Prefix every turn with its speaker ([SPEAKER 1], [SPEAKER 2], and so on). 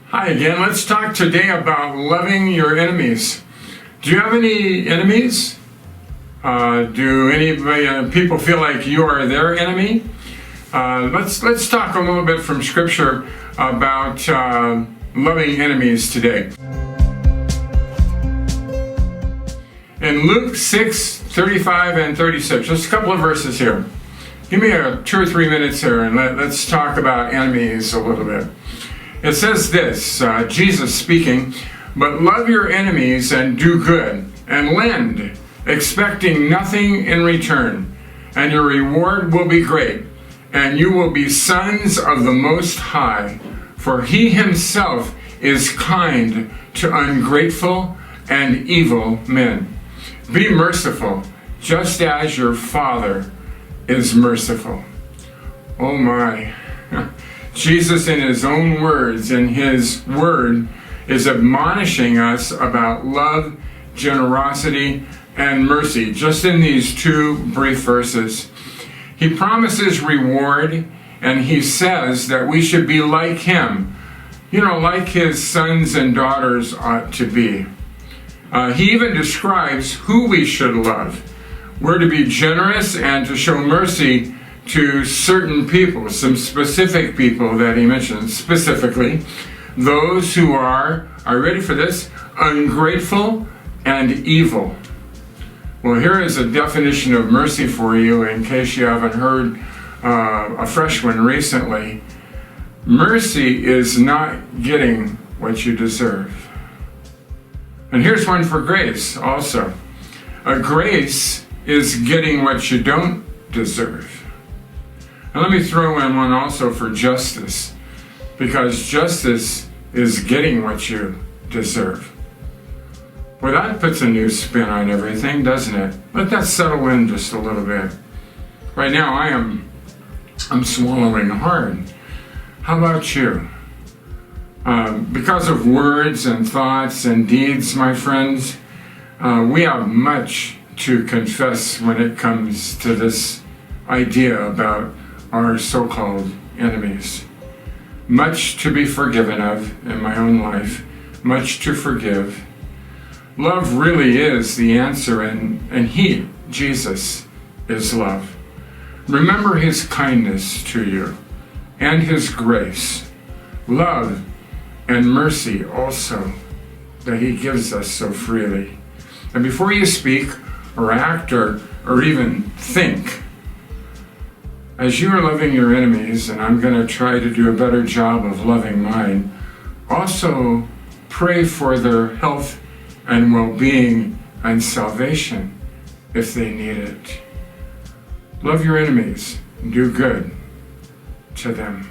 [SPEAKER 1] Hi again. Let's talk today about loving your enemies. Do you have any enemies? Do any people feel like you are their enemy? Let's talk a little bit from Scripture about loving enemies today. In Luke 6:35 and 36, just a couple of verses here. Give me 2 or 3 minutes here and let's talk about enemies a little bit. It says this, Jesus speaking, "But love your enemies and do good, and lend, expecting nothing in return, and your reward will be great, and you will be sons of the Most High, for he himself is kind to ungrateful and evil men. Be merciful, just as your Father is merciful." Oh my. Jesus, in his own words, in his word, is admonishing us about love, generosity, and mercy, just in these 2 brief verses. He promises reward, and he says that we should be like him, like his sons and daughters ought to be. He even describes who we should love. We're to be generous and to show mercy to certain people, some specific people that he mentions, specifically those who are you ready for this? Ungrateful and evil. Well, here is a definition of mercy for you in case you haven't heard a fresh one recently. Mercy is not getting what you deserve. And here's one for grace also. Grace is getting what you don't deserve. And let me throw in one also for justice, because justice is getting what you deserve. Well, that puts a new spin on everything, doesn't it? Let that settle in just a little bit. Right now, I'm swallowing hard. How about you? Because of words and thoughts and deeds, my friends, we have much to confess when it comes to this idea about our so-called enemies. Much to be forgiven of in my own life, much to forgive. Love really is the answer, and he, Jesus, is love. Remember his kindness to you and his grace, love and mercy also that he gives us so freely. And before you speak or act or even think, as you are loving your enemies, and I'm going to try to do a better job of loving mine, also pray for their health and well-being and salvation if they need it. Love your enemies, do good to them.